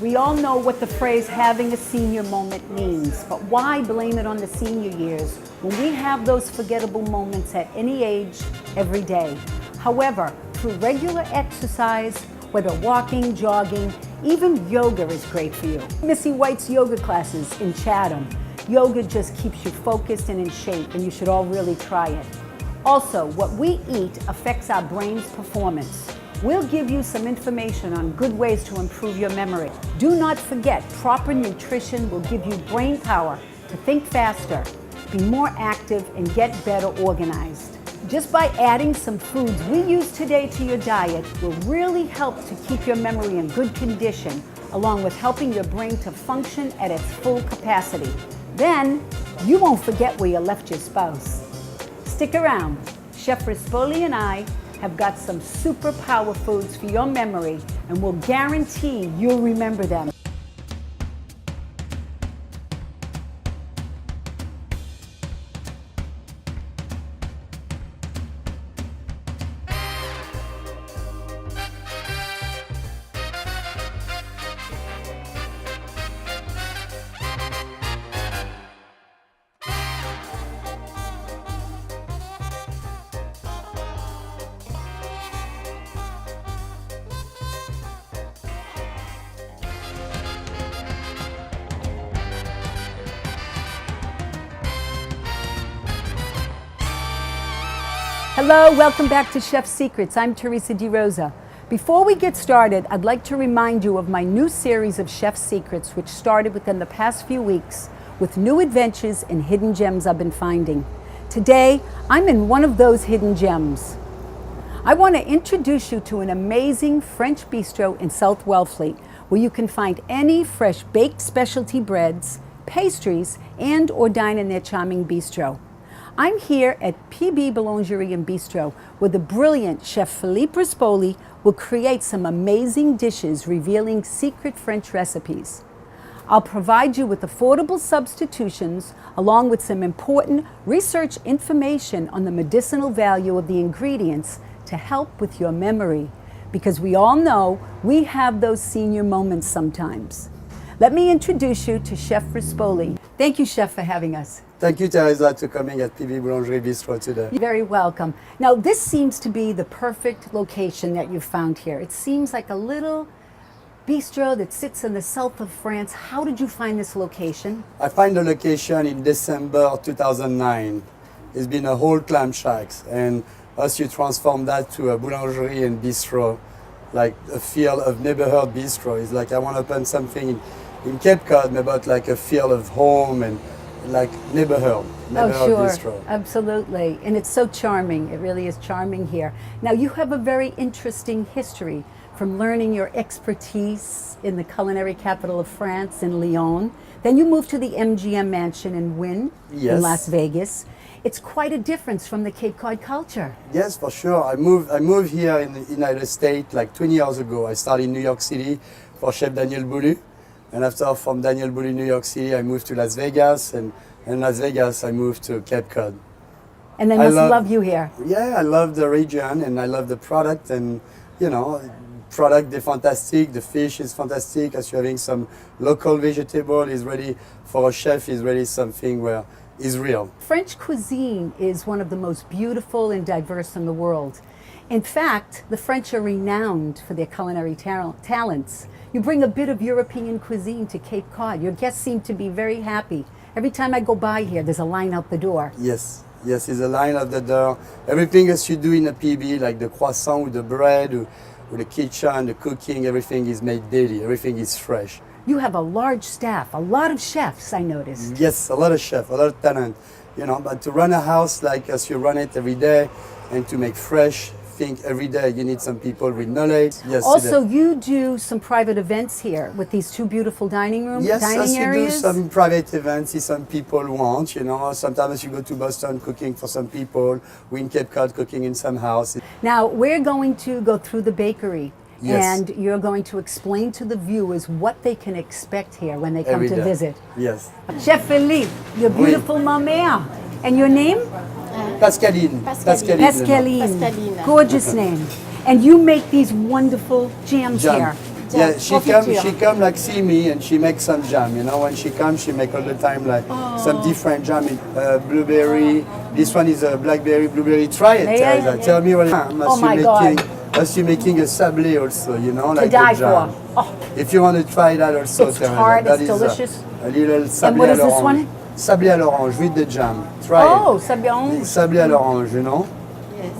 We all know what the phrase having a senior moment means, but why blame it on the senior years when we have those forgettable moments at any age, every day? However, through regular exercise, whether walking, jogging, even yoga is great for you. Missy White's yoga classes in Chatham. Yoga just keeps you focused and in shape, and you should all really try it. Also, what we eat affects our brain's performance. We'll give you some information on good ways to improve your memory. Do not forget, proper nutrition will give you brain power to think faster, be more active, and get better organized. Just by adding some foods we use today to your diet will really help to keep your memory in good condition, along with helping your brain to function at its full capacity. Then, you won't forget where you left your spouse. Stick around. Chef Rispoli and I have got some super power foods for your memory, and we'll guarantee you'll remember them. Hello, welcome back to Chef Secrets. I'm Theresa DeRosa. Before we get started, I'd like to remind you of my new series of Chef Secrets, which started within the past few weeks with new adventures and hidden gems I've been finding. Today, I'm in one of those hidden gems. I want to introduce you to an amazing French bistro in South Wellfleet, where you can find any fresh baked specialty breads, pastries, and or dine in their charming bistro. I'm here at PBBoulangerie and Bistro, where the brilliant Chef Philippe Rispoli will create some amazing dishes revealing secret French recipes. I'll provide you with affordable substitutions along with some important research information on the medicinal value of the ingredients to help with your memory, because we all know we have those senior moments sometimes. Let me introduce you to Chef Rispoli. Thank you, Chef, for having us. Thank you, Theresa, for coming at PBBoulangerie Bistro today. You're very welcome. Now, this seems to be the perfect location that you've found here. It seems like a little bistro that sits in the south of France. How did you find this location? I find the location in December 2009. It's been a whole clam shacks, and as you transform that to a boulangerie and bistro, like a feel of neighborhood bistro. It's like I want to open something in Cape Cod, about like a feel of home and like neighborhood bistro. Absolutely. And it's so charming. It really is charming here. Now, you have a very interesting history from learning your expertise in the culinary capital of France, in Lyon. Then you moved to the MGM mansion in Wynn, in Las Vegas. It's quite a difference from the Cape Cod culture. Yes, for sure. I moved here in the United States like 20 years ago. I started in New York City for Chef Daniel Boulud. And after, from Daniel Boulud, New York City, I moved to Las Vegas, and in Las Vegas, I moved to Cape Cod. And they must love you here. Yeah, I love the region, and I love the product, and you know, product is fantastic, the fish is fantastic, as you're having some local vegetable is ready for a chef, is really something where is real. French cuisine is one of the most beautiful and diverse in the world. In fact, the French are renowned for their culinary talents. You bring a bit of European cuisine to Cape Cod. Your guests seem to be very happy. Every time I go by here, there's a line out the door. Yes, there's a line out the door. Everything else you do in a PB, like the croissant with the bread, or the kitchen, the cooking, everything is made daily. Everything is fresh. You have a large staff, a lot of chefs, I noticed. Yes, a lot of chefs, a lot of talent. You know, but to run a house like as you run it every day, and to make fresh, think every day you need some people with knowledge. Yes. Also, you do some private events here with these two beautiful dining areas. Yes, you do some private events if some people want, you know. Sometimes you go to Boston cooking for some people. We in Cape Cod cooking in some house. Now, we're going to go through the bakery. Yes. And you're going to explain to the viewers what they can expect here when they come to visit. Yes. Chef Philippe, your beautiful mère. And your name? Pascaline. Pascaline. Gorgeous name. And you make these wonderful jams here. Yeah, she come like see me and she makes some jam. You know, when she comes, she make all the time like some different jam. Blueberry. This one is a blackberry, blueberry. Try it, Theresa. Tell me what. Oh my God. As you making a sablé also, you know, like to die the jam. for. Oh. If you want to try that also, It's Theresa, tart, that it's is delicious. A little sablé And what à is this l'orange. one? Sablé à l'orange with the jam. Try Oh, it. sablé. Sablé à l'orange, you know.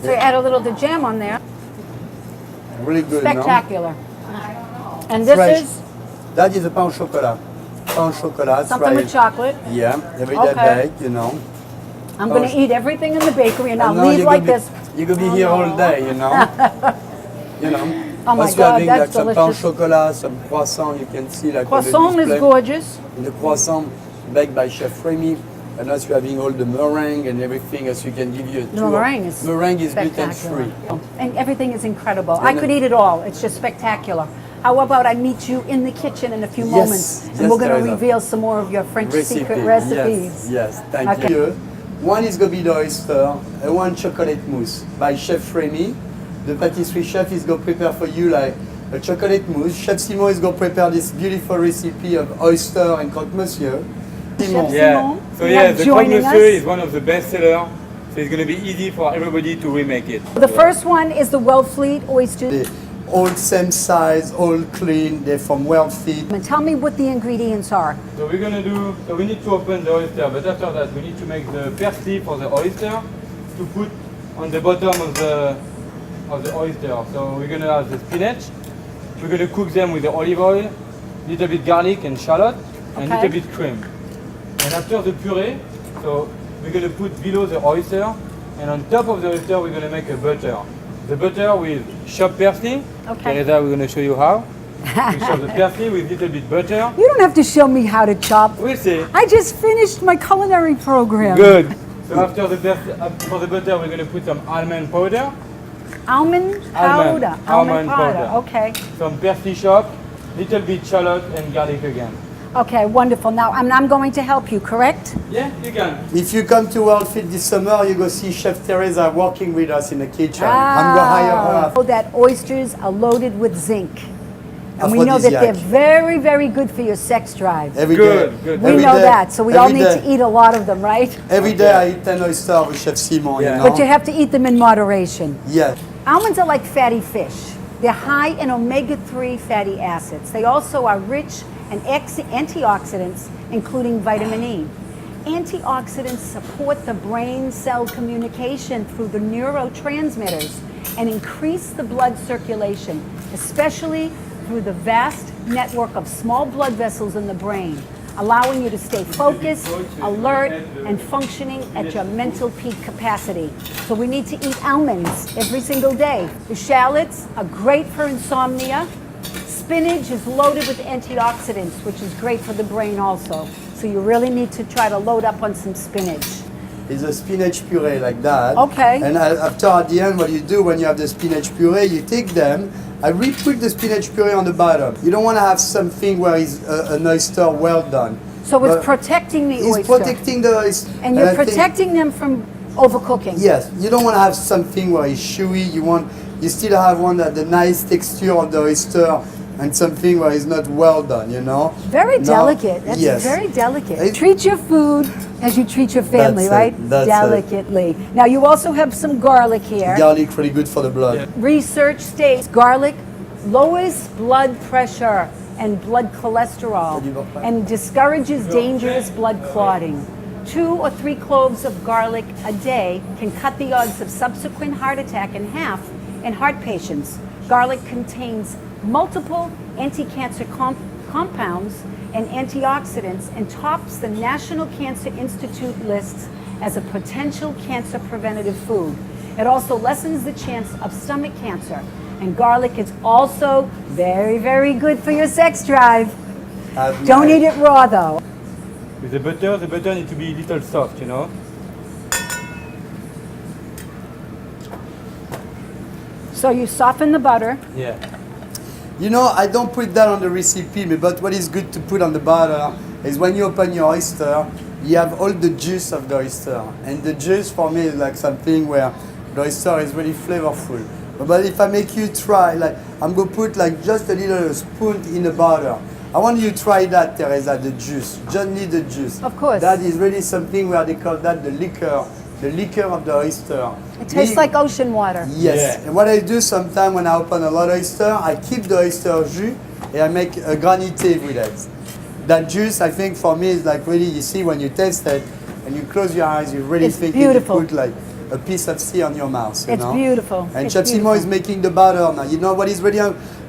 So you add a little of the jam on there. Really good, Spectacular. And this Fresh. is That is a pain au chocolat. Pain au chocolat. something try with it. chocolate. Yeah, everyday Okay. bake, you know. I'm going to eat everything in the bakery and I'll No, leave you like could be, this. You could be here all day, you know. You know. Oh my Also God, having that's like some pain au delicious. chocolat, some croissant, you can see like on the Croissant is display. gorgeous. The croissant baked by Chef Remy. And as you're having all the meringue and everything, as you can give you a The tour. meringue is gluten-free. And everything is incredible. I could eat it all. It's just spectacular. How about I meet you in the kitchen in a few moments and we're going to Theresa. reveal some more of your French secret recipes. Yes, thank you. One is going to be the oyster, and one chocolate mousse by Chef Remy. The pâtisserie chef is going to prepare for you like a chocolate mousse. Chef Simone is going to prepare this beautiful recipe of oyster and croque monsieur. Simone. Simone, So you yeah, have the croque joining monsieur us. is one of the best sellers. So it's going to be easy for everybody to remake it. The first one is the Wellfleet oyster. They're all same size, all clean. They're from Wellfleet. And tell me what the ingredients are. So we're going to do, so we need to open the oyster, but after that we need to make the persil for the oyster to put on the bottom of the oyster. So we're going to have the spinach. We're going to cook them with the olive oil, little bit garlic and shallot, and Okay. little bit cream. And after the puree, so we're going to put below the oyster, and on top of the oyster we're going to make a butter. The butter with chopped parsley. Okay. Teresa, we're going to show you how. We chop the parsley with little bit butter. You don't have to show me how to chop. We'll see. I just finished my culinary program. Good. So after the for the butter, we're going to put some almond powder, Almond powder. Almond powder. powder. Okay. some parsley chopped, little bit shallot and garlic again. Okay, wonderful. Now I'm going to help you, correct? Yeah, you can. If you come to Wellfleet this summer, you go see Chef Theresa working with us in the kitchen. I'm going to hire her. Know that oysters are loaded with zinc. And we know that they're Aphrodisiac. very, very good for your sex drive. Every Good, day. good. We Every know day. that, so we all Every need day. to eat a lot of them, right? Every day I eat 10 oysters with Chef Simon, Yeah. you know? But you have to eat them in moderation. Yeah. Almonds are like fatty fish. They're high in omega-3 fatty acids. They also are rich in antioxidants, including vitamin E. Antioxidants support the brain cell communication through the neurotransmitters and increase the blood circulation, especially through the vast network of small blood vessels in the brain, allowing you to stay focused, alert, and functioning at your mental peak capacity. So we need to eat almonds every single day. The shallots are great for insomnia. Spinach is loaded with antioxidants, which is great for the brain also. So you really need to try to load up on some spinach. It's a spinach puree like that. Okay. And after at the end, what you do when you have the spinach puree, you take them, I re-put the spinach puree on the bottom. You don't want to have something where it's an oyster well done. So it's But protecting the it's oyster. protecting the oyster. And you're I think- protecting them from overcooking. Yes, you don't want to have something where it's chewy. You still have one that the nice texture of the oyster and something where it's not well done, you know? Very No, delicate. That's yes. very delicate. It- Treat your food as you treat your family, That's it, right? that's it. Delicately. Now you also have some garlic here. Garlic really good for the blood. Yeah. Research states garlic lowers blood pressure and blood cholesterol and discourages dangerous blood clotting. 2 or 3 cloves of garlic a day can cut the odds of subsequent heart attack in half in heart patients. Garlic contains multiple anti-cancer compounds and antioxidants and tops the National Cancer Institute lists as a potential cancer preventative food. It also lessens the chance of stomach cancer. And garlic is also very, very good for your sex drive. Don't eat it raw though. With the butter needs to be a little soft, you know. So you soften the butter. Yeah. You know, I don't put that on the recipe, but what is good to put on the butter is when you open your oyster, you have all the juice of the oyster. And the juice for me is like something where the oyster is really flavorful. But if I make you try, like, I'm going to put like just a little spoon in the butter. I want you to try that, Theresa, the juice. Just need the juice. Of course. That is really something where they call that the liquor of the oyster. It tastes like ocean water. Yes. Yeah. And what I do sometimes when I open a lot of oyster, I keep the oyster jus and I make a granité with it. That juice, I think for me is like really, you see when you taste it and you close your eyes, you really It's think beautiful. you put like a piece of sea on your mouth. You It's know? beautiful. And It's Chef Simone is beautiful. making the butter now. You know what is really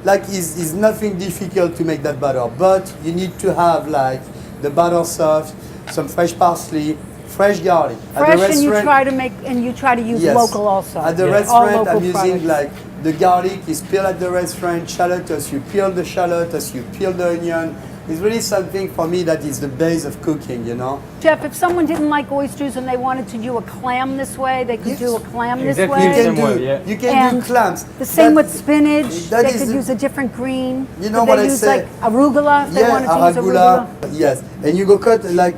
like is nothing difficult to make that butter, but you need to have like the butter soft, some fresh parsley, fresh garlic. Fresh, and you try to use Yes. local also. At the All restaurant, local I'm using products. like the garlic is peeled at the restaurant, shallot as you peel the shallot, as you peel the onion. It's really something for me that is the base of cooking, you know. Chef, if someone didn't like oysters and they wanted to do a clam this way, they could Yes. do a clam Exactly. this You way. can Same way, do yeah. you can And do clams. The same That- with spinach. that They is could the- use a different green. You know Could what they I use say? like arugula if they wanted to use arugula. Yes, and you go cut like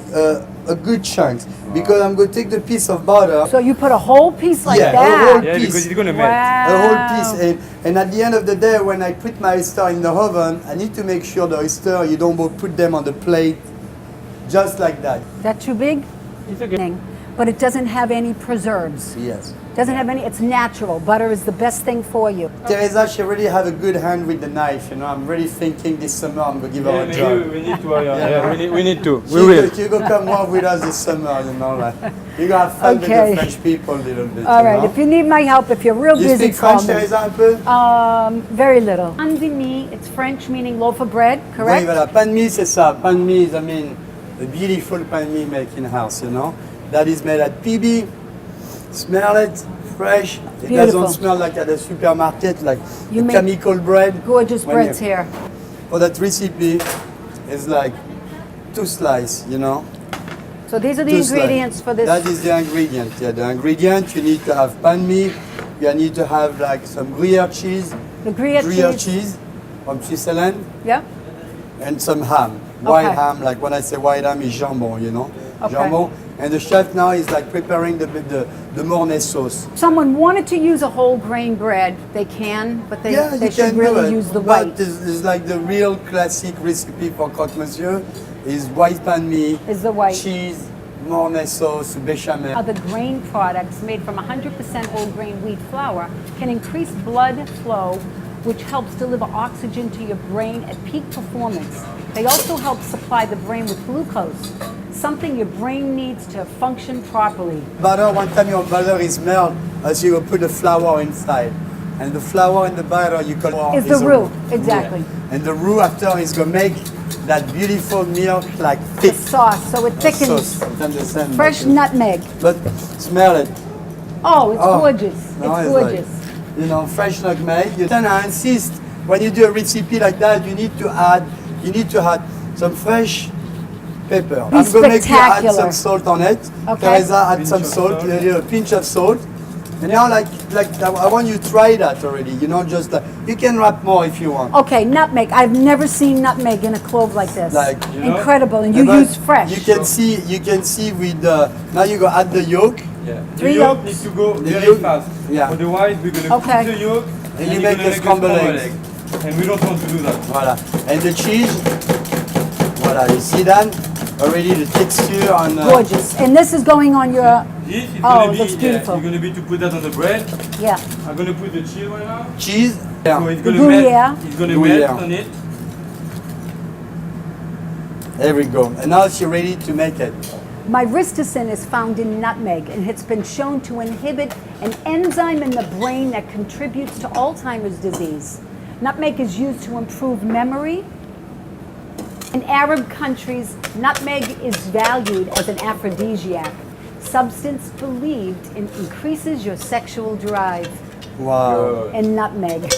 a good chunk because I'm going to take the piece of butter. So you put a whole piece like Yeah, a that. whole Yeah, piece. because it's gonna melt. Wow. A whole piece, and at the end of the day, when I put my oyster in the oven, I need to make sure the oyster, you don't go put them on the plate just like that. Is that too big? It's okay. But it doesn't have any preserves. Yes. Doesn't have any. It's natural. Butter is the best thing for you. Theresa, she really have a good hand with the knife. You know, I'm really thinking this summer I'm gonna give her Yeah, a maybe job. we need to. We need to. She We will. You go come work with us this summer. You know, like you gotta have fun Okay. with the French people a little bit. All you right. know? If you need my help, if you're real You busy, speak call French, me. Theresa, un peu? Very little. Pain de mie. It's French, meaning loaf of bread. Oui, Correct. voilà. Pain de mie, c'est ça. Pain de mie is, I mean, a beautiful pain de mie made in house, you know. That is made at PB. Smell it, fresh. It Beautiful. doesn't smell like at the supermarket, like You the make chemical bread. Gorgeous When breads you- here. For that recipe, it's like 2 slices, you know. So these are the 2 slices. ingredients for this. That is the ingredient. Yeah, the ingredient, you need to have pain de mie. You need to have like some Gruyere cheese. The Gruyere cheese. from Switzerland. Yeah. And some ham, white Okay. ham. Like when I say white ham, is jambon, you know, Okay. jambon. And the chef now is like preparing the mornay sauce. Someone wanted to use a whole grain bread, they can, but they You should can do really it, use the but white. this is like the real classic recipe for croque monsieur is white pain de mie, Is the white. cheese, mornay sauce, bechamel. Other grain products made from 100% whole grain wheat flour can increase blood flow, which helps deliver oxygen to your brain at peak performance. They also help supply the brain with glucose, something your brain needs to function properly. Butter, one time your butter is melted, as you will put the flour inside. And the flour and the butter you call Is the a roux, exactly. Yeah. And the roux after is going to make that beautiful milk like The thick. sauce, so it thickens. Sauce, you understand? Fresh But- nutmeg. But smell it. Oh, it's Oh, gorgeous. no, It's it's gorgeous. Like, you know, fresh nutmeg. Then I insist, when you do a recipe like that, you need to add some fresh pepper. Be I'm going to make you add spectacular. some salt on it. Okay. Theresa, add Pinch some of salt, salt. a little pinch of salt. And now, like I want you to try that already. You know, just like, you can wrap more if you want. Okay, nutmeg. I've never seen nutmeg in a clove like this. Like, you know, incredible, and you But use fresh. You can see with now you go add the yolk. Yeah. The 3 yolk yolks. needs to go The very yolk- fast. yeah. Otherwise, we're gonna Okay. cook the yolk And you we're make gonna the scrambled eggs. egg. And we don't want to do that. Voilà. And the cheese. Voilà, you see that? Already the texture on. Gorgeous. And this is going on your, This is Oh, gonna be, looks beautiful. it's gonna be to put that on the bread. yeah. I'm gonna put the cheese right now. Cheese. So it's gonna Gruyere. melt. It's gonna Gruyere. melt on it. There we go. And now she's ready to make it. Myristicin is found in nutmeg, and it's been shown to inhibit an enzyme in the brain that contributes to Alzheimer's disease. Nutmeg is used to improve memory. In Arab countries, nutmeg is valued as an aphrodisiac, substance believed increases your sexual drive. Wow. And nutmeg.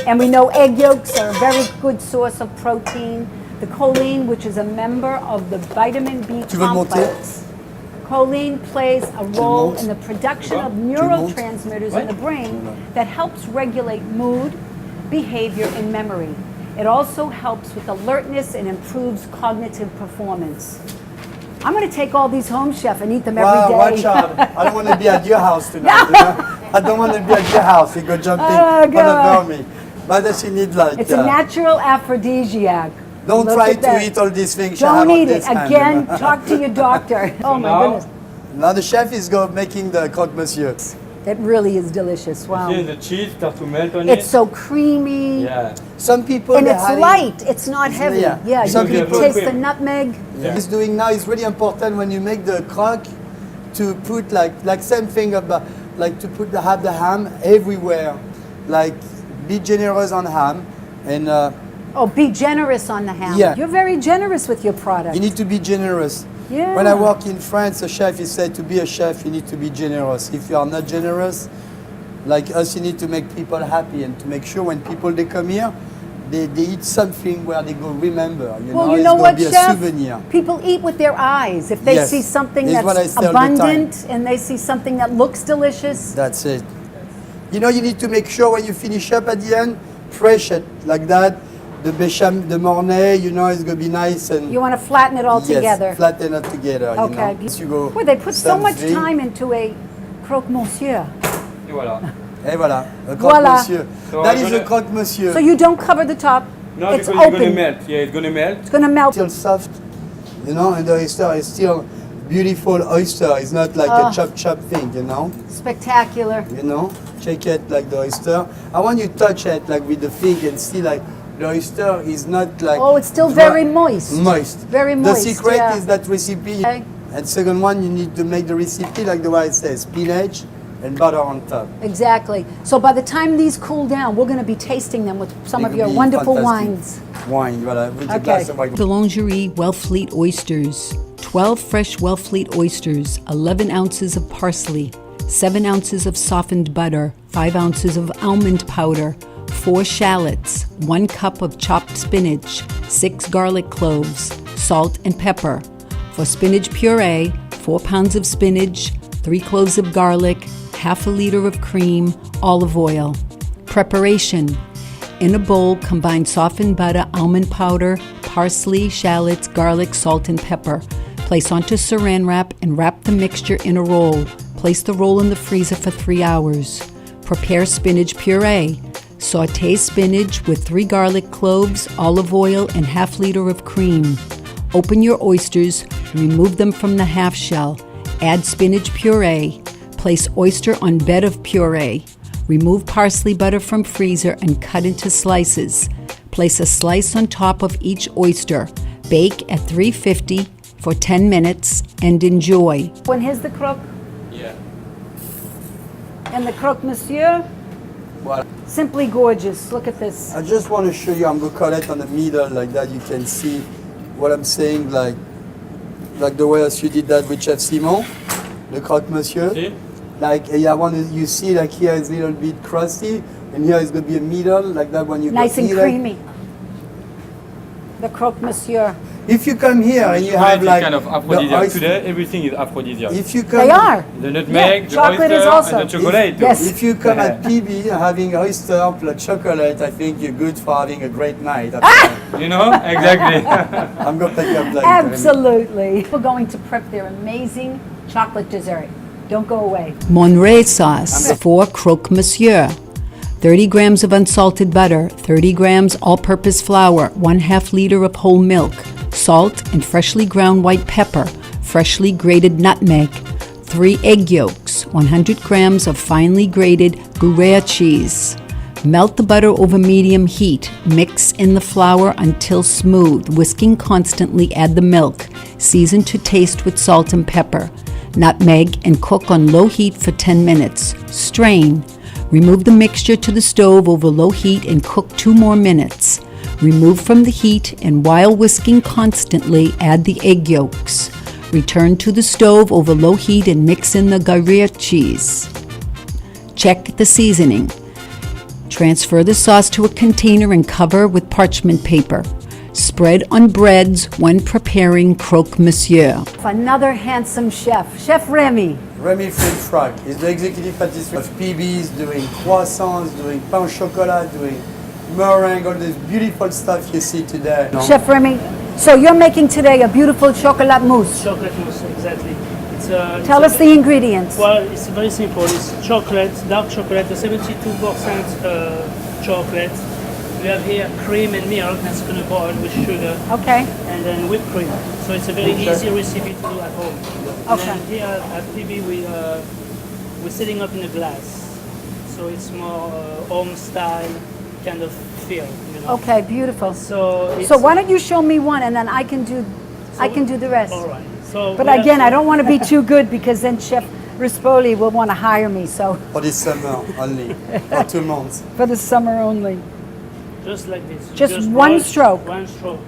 And we know egg yolks are a very good source of protein. The choline, which is a member of the vitamin B Tu veux le monter? complex. Choline plays a role montes? in the production of Tu le montes? neurotransmitters in the brain that helps regulate mood, behavior, and memory. It also helps with alertness and improves cognitive performance. I'm going to take all these home, chef, and eat them every Wow, day. watch out. I don't want to be at your house tonight. You know? I don't want to be at your house. You go jumping all God. over me. But does she need like... It's a natural aphrodisiac. Don't Look try at to that. eat all these things. she Don't have on eat it. this hand, Again, you know? talk to your doctor. Oh my now- goodness. Now the chef is making the croque monsieur. That really is delicious. Wow. See, the cheese start to melt on It's it. so creamy. Yeah. Some people... And they're it's having- light. It's not heavy. yeah. Yeah, Some you can people- taste the nutmeg. What he's doing now is really important when you make the croque to put like same thing about like to put have the ham everywhere, like be generous on ham and Oh, be generous on the ham. Yeah. You're very generous with your product. you need to be generous. Yeah. When I work in France, a chef is said to be a chef you need to be generous. If you are not generous, like us, you need to make people happy and to make sure when people they come here, they eat something where they go remember. Well, you it's know gonna what, be a chef? souvenir. People eat with their eyes. If they Yes. see something This is what I that's say all the time. abundant and they see something that looks delicious, That's it. You know, you need to make sure when you finish up at the end, fresh it like that. The bechamel, the mornay, you know, it's gonna be nice and you want to flatten it all yes, together. flatten it together. Okay. You know. Once you go Well, they put so much something, time into a croque monsieur. Et voilà. Et voilà, a croque Voilà. monsieur. So That I'm is gonna- a croque monsieur. So you don't cover the top. No, it's because it's open. gonna melt. Yeah, it's gonna melt. It's going to melt. Still soft, you know, and the oyster is still beautiful oyster. It's not like a chop thing, you know. Spectacular. You know, check it like the oyster. I want you to touch it like with the thing and see like the oyster is not like. Oh, it's still dry- very moist. Moist. Very moist, The secret yeah. is that recipe. Okay. And second one, you need to make the recipe like the way it says, spinach and butter on top. Exactly. So by the time these cool down, we're going to be tasting them with some It of could your be wonderful fantastic. wines. Wine, voilà, with a Okay. glass of wine. Boulangerie Wellfleet oysters. 12 fresh Wellfleet oysters, 11 ounces of parsley, 7 ounces of softened butter, 5 ounces of almond powder, 4 shallots, 1 cup of chopped spinach, 6 garlic cloves, salt and pepper. For spinach puree, 4 pounds of spinach, 3 cloves of garlic, half a liter of cream, olive oil. Preparation. In a bowl, combine softened butter, almond powder, parsley, shallots, garlic, salt, and pepper. Place onto saran wrap and wrap the mixture in a roll. Place the roll in the freezer for 3 hours. Prepare spinach puree. Sauté spinach with 3 garlic cloves, olive oil, and half liter of cream. Open your oysters, remove them from the half shell. Add spinach puree. Place oyster on bed of puree. Remove parsley butter from freezer and cut into slices. Place a slice on top of each oyster. Bake at 350 for 10 minutes and enjoy. When here's the croque Yeah. and the croque monsieur, Voilà. simply gorgeous. Look at this. I just want to show you, I'm going to cut it on the middle like that. You can see what I'm saying, like the way as you did that with Chef Simone, the croque monsieur. See? Like, yeah, you see like here is a little bit crusty and here is going to be a middle like that when you Nice go and eat it. creamy. The croque monsieur. If you come here and you have Chocolate is like kind of the aphrodisiac. oyster- Today, everything is aphrodisiac. if you come, They are. The nutmeg, the chocolate oyster, is also. and the chocolate. too. Yes. If you come at PB having oyster plus chocolate, I think you're good for having a great night. You know? Exactly. I'm going to take your plate. Absolutely. We're going to prep their amazing chocolate dessert. Don't go away. Monterey sauce for croque monsieur. 30 grams of unsalted butter, 30 grams all-purpose flour, 1/2 liter of whole milk, salt and freshly ground white pepper, freshly grated nutmeg, 3 egg yolks, 100 grams of finely grated Gruyere cheese. Melt the butter over medium heat. Mix in the flour until smooth, whisking constantly. Add the milk. Season to taste with salt and pepper. Nutmeg and cook on low heat for 10 minutes. Strain. Remove the mixture to the stove over low heat and cook 2 more minutes. Remove from the heat and while whisking constantly, add the egg yolks. Return to the stove over low heat and mix in the Gruyere cheese. Check the seasoning. Transfer the sauce to a container and cover with parchment paper. Spread on breads when preparing croque monsieur. Another handsome chef, Chef Remy. Remy Funfrock is the executive pâtissier of PB's, doing croissants, doing pain au chocolat, doing meringue, all this beautiful stuff you see today. Chef Remy, So you're making today a beautiful chocolate mousse. Chocolate mousse, exactly. Tell us the ingredients. Well, it's very simple. It's chocolate, dark chocolate, 72% chocolate. We have here cream and milk that's going to boil with sugar. Okay. And then whipped cream. So it's a very easy recipe to do at home. And Okay. then here at PB we're setting up in a glass. So it's more home style kind of feel, you know. Okay, beautiful. So why don't you show me one and then I can do the rest. All right. So But we have again, I some- don't want to be too good because then Chef Rispoli will want to hire me. So For this summer only, for 2 months. for the summer only. Just like this. Just one roll- stroke. One stroke.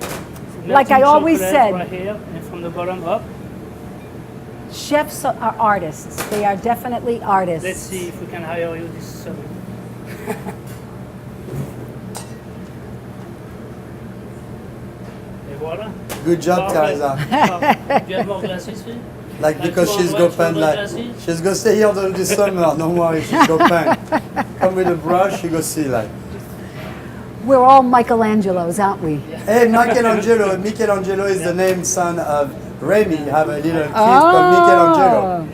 Like I Melting always chocolate said. Right here, and from the bottom up. Chefs are artists. They are definitely artists. Let's see if we can hire you this summer. Et voilà. Good job, Parfait. Theresa. Parfait. Do you have more glasses here? Like because she's go paint like she's go stay here all the summer. Don't worry, she's go paint. Come with a brush, you go see like. We're all Michelangelos, aren't we? Hey, Michelangelo. Michelangelo is the name son of Remy. Have a little kid called Michelangelo.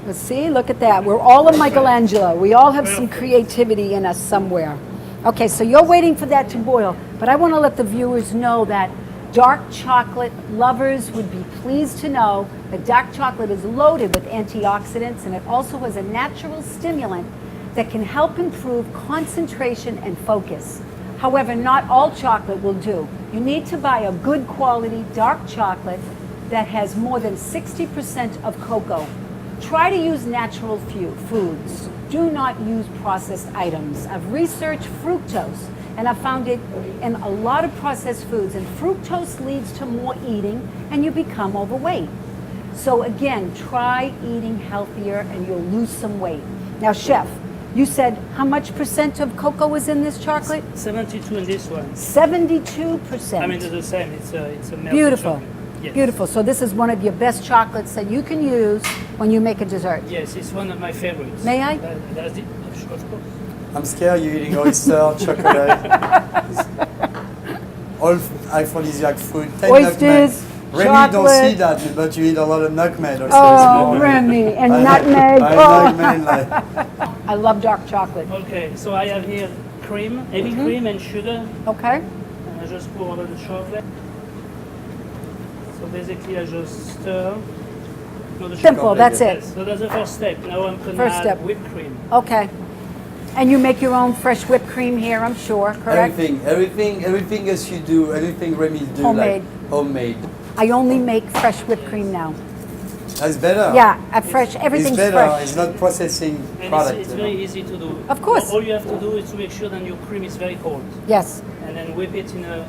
Well, see, look at that. We're all a Michelangelo. We all have some creativity in us somewhere. Okay, so you're waiting for that to boil, but I want to let the viewers know that dark chocolate lovers would be pleased to know that dark chocolate is loaded with antioxidants, and it also has a natural stimulant that can help improve concentration and focus. However, not all chocolate will do. You need to buy a good quality dark chocolate that has more than 60% of cocoa. Try to use natural foods. Do not use processed items. I've researched fructose, and I've found it in a lot of processed foods, and fructose leads to more eating and you become overweight. So again, try eating healthier and you'll lose some weight. Now, Chef, you said how much percent of cocoa is in this chocolate? 72 in this one. 72%. I mean, it's the same. It's a melted Beautiful. chocolate. Yes. Beautiful. So this is one of your best chocolates that you can use when you make a dessert. Yes, it's one of my favorites. May I? That's it. Of course. I'm scared you're eating oyster, chocolate. All aphrodisiac food. 10 Oysters, nutmeg. Remy don't chocolate. see that, but you eat a lot of nutmeg. Also, Oh, it's Remy, and I- nutmeg. I Oh, nutmeg like. I love dark chocolate. Okay, so I have here cream, heavy cream and sugar. Okay. And I just pour over the chocolate. So basically I just stir. No, the Simple, sugar. that's it. Yes, so that's the first step. Now I'm going to First add step. whipped cream. Okay. And you make your own fresh whipped cream here, I'm sure, correct? Everything as you do, everything Remy do, Homemade. like homemade. I only make fresh whipped cream now. That's better. Yeah, fresh, everything's It's better. fresh. It's not processing And product. it's you very know. easy to do. Of course. All you have to do is to make sure that your cream is very cold. Yes. And then whip it in a,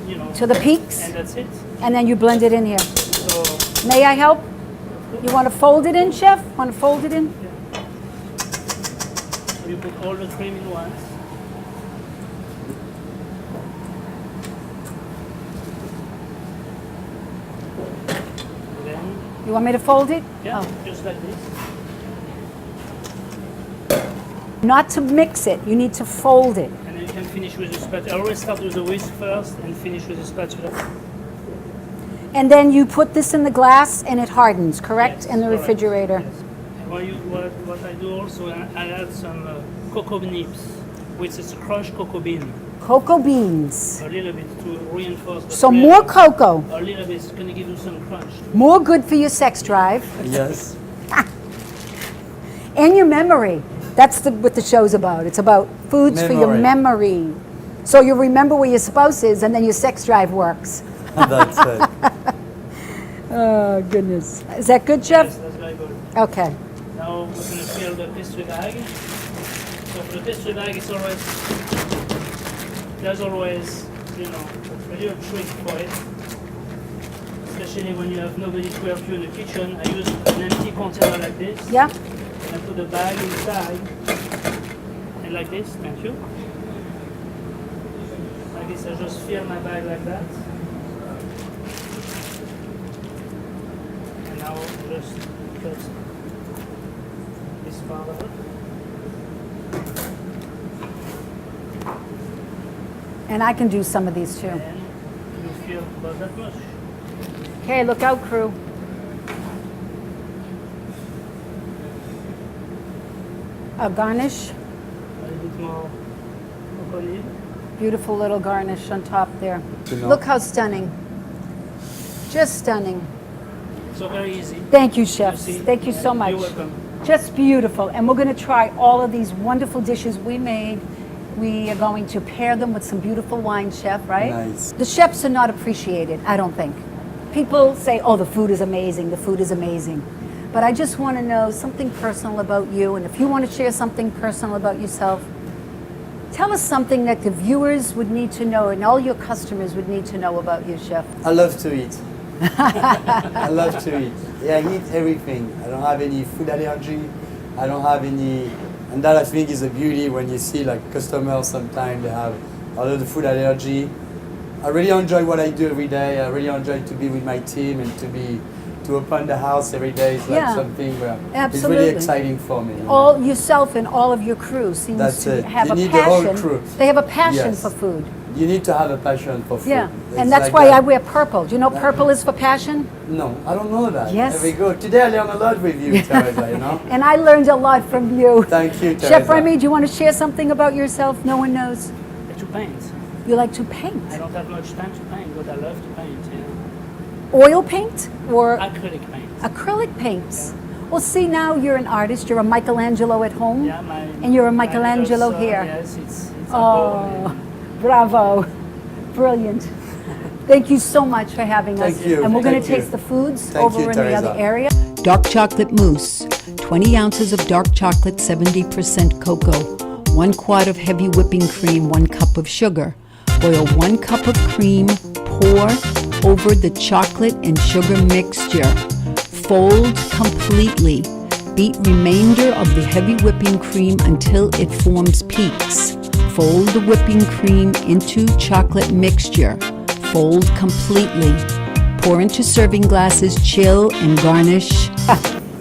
you know. To the peaks, And that's it. and then you blend it in here. So May I help? You want to fold it in, Chef? Want to fold it in? you put all the cream in once. Then, You want me to fold it? yeah, Oh. just like this. Not to mix it, you need to fold it. And then you can finish with the spatula. I always start with the whisk first and finish with the spatula. And then you put this in the glass and it hardens, correct? Yes, In the correct. refrigerator. Yes. And what I do also, I add some cocoa nibs, which is crushed cocoa bean, Cocoa beans. a little bit to reinforce the So flavor. more cocoa, A little bit, it's going to give you some crunch. more good for your sex drive Yes. and your memory. That's what the show's about. It's about foods for your Memory. memory. So you remember where your spouse is and then your sex drive works. That's it. Oh, goodness. Is that good, Chef? Yes, that's very good. Okay. Now we're going to fill the pastry bag. So for the pastry bag, there's always, you know, a little trick for it. Especially when you have nobody to help you in the kitchen. I use an empty container like this. Yeah? And I put the bag inside. And like this, thank you. Like this, I just fill my bag like that. And now just put this part of it. And I can do some of these too. And you feel butter. much. Okay, look out, crew. A garnish. A little bit more olive. Beautiful little garnish on top there. You know? Look how stunning. Just stunning. So very easy. Thank you, chefs. See? Thank you so much. You're welcome. Just beautiful. And we're going to try all of these wonderful dishes we made. We are going to pair them with some beautiful wine, chef, right? Nice. The chefs are not appreciated, I don't think. People say, oh, the food is amazing, the food is amazing. But I just want to know something personal about you. And if you want to share something personal about yourself, tell us something that the viewers would need to know and all your customers would need to know about you, chef. I love to eat. I love to eat. Yeah, I eat everything. I don't have any food allergy. I don't have any, and that I think is a beauty when you see like customers sometimes they have a lot of food allergy. I really enjoy what I do every day. I really enjoy to be with my team and to open the house every day is like Yeah, something where absolutely. it's really exciting for me. You know? All yourself and all of your crew seems That's to it. have You a need the whole passion. crew. They have a passion Yes. for food. You need to have a passion for food. Yeah, It's and that's like why that. I wear purple. Do you know purple is for passion? No, I don't know that. Yes. There we go. Today I learned a lot with you, Theresa, you know? And I learned a lot from you. Thank you, Theresa. Chef Remy, do you want to share something about yourself no one knows? To paint. You like to paint. I don't have much time to paint, but I love to paint. Oil paint or Acrylic paint. acrylic paints? Well, see, now you're an artist. You're a Michelangelo at home. Yeah, my, And you're a my Michelangelo little son, here. Yes, it's Oh, bravo. Brilliant. Thank you so much for having us. Thank you. And we're going Thank to you. taste the foods Thank over you, in the other Theresa. area. Dark chocolate mousse, 20 ounces of dark chocolate, 70% cocoa, 1 quart of heavy whipping cream, 1 cup of sugar. Boil 1 cup of cream, pour over the chocolate and sugar mixture. Fold completely. Beat remainder of the heavy whipping cream until it forms peaks. Fold the whipping cream into chocolate mixture. Fold completely. Pour into serving glasses, chill, and garnish.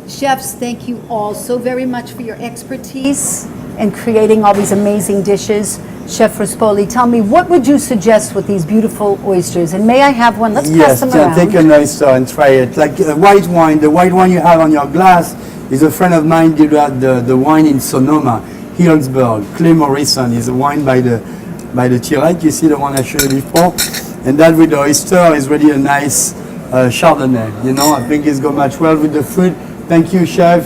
Chefs, thank you all so very much for your expertise And creating all these amazing dishes. Chef Rispoli, tell me, what would you suggest with these beautiful oysters? And may I have one? Let's pass Yes, them yeah, around. take an oyster and try it. Like white wine, the white wine you have on your glass is a friend of mine did the wine in Sonoma, Healdsburg. Clay Morrison is a wine by the Tirette. You see the one I showed you before? And that with the oyster is really a nice Chardonnay. You know, I think it's going to match well with the food. Thank you, chef.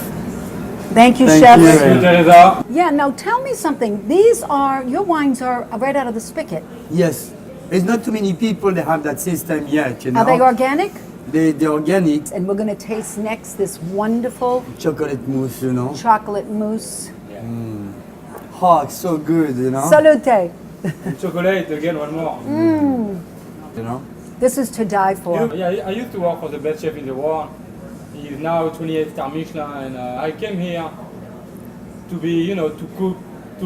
Thank you, Thank Chef. you. Thank you, Theresa. Yeah, now tell me something. These are, your wines are right out of the spigot. Yes. There's not too many people that have that system yet, you know. Are they organic? They're organic. And we're going to taste next this wonderful Chocolate mousse, you know. chocolate mousse. Oh, it's so good, you know. Salute. And chocolate again, one more. You know. This is to die for. You know, yeah, I used to work for the best chef in the world. He's now 28-star Michelin, and I came here to be, you know, to cook, to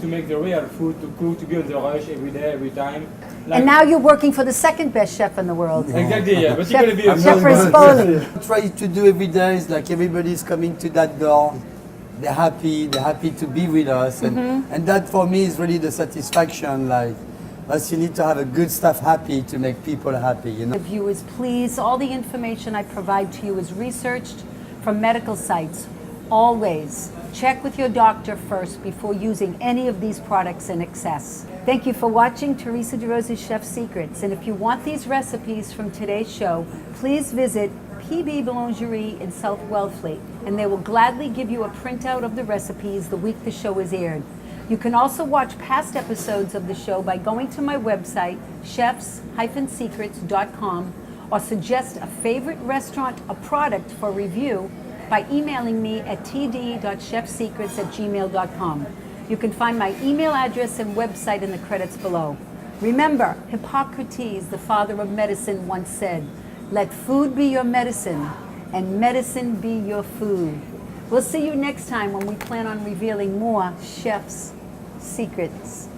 make the real food, to cook, to be on the rush every day, every time. Like, And now you're working for the second best chef in the world. exactly, yeah. But Chef- you're gonna be a Chef Rispoli. Try to do every day is like everybody's coming to that door. They're happy to be with us. And that for me is really the satisfaction. Like us, you need to have a good staff happy to make people happy, you know. Viewers, please, all the information I provide to you is researched from medical sites. Always check with your doctor first before using any of these products in excess. Thank you for watching Theresa DeRosa's Chef Secrets. And if you want these recipes from today's show, please visit PBBoulangerie in South Wellfleet, and they will gladly give you a printout of the recipes the week the show is aired. You can also watch past episodes of the show by going to my website, chefs-secrets.com, or suggest a favorite restaurant, a product for review by emailing me at td.chefsecrets@gmail.com. You can find my email address and website in the credits below. Remember, Hippocrates, the father of medicine, once said, "Let food be your medicine, and medicine be your food." We'll see you next time when we plan on revealing more chef's secrets.